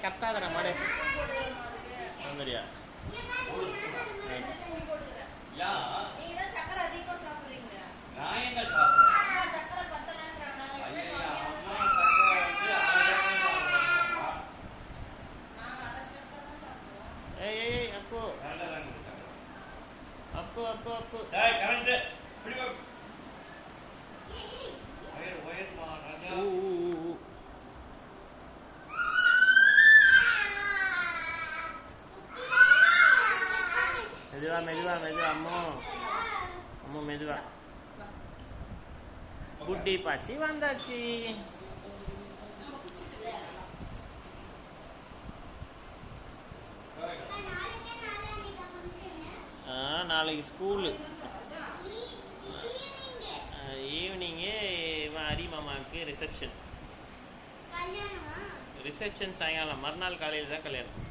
கத்தாதடா மாடு வந்துறியா ஏய் அப்போ அப்போ அப்போ அப்போ கரண்ட் மெதுவா மெதுவா மெதுவா அம்மோ அம்மோ மெதுவா குட்டி பாச்சி வந்தாச்சு நாளைக்கு ஸ்கூலு ஈவினிங்கு அரி மாமாவுக்கு ரிசப்ஷன் சாயங்காலம் மறுநாள் காலையில் தான் கல்யாணம்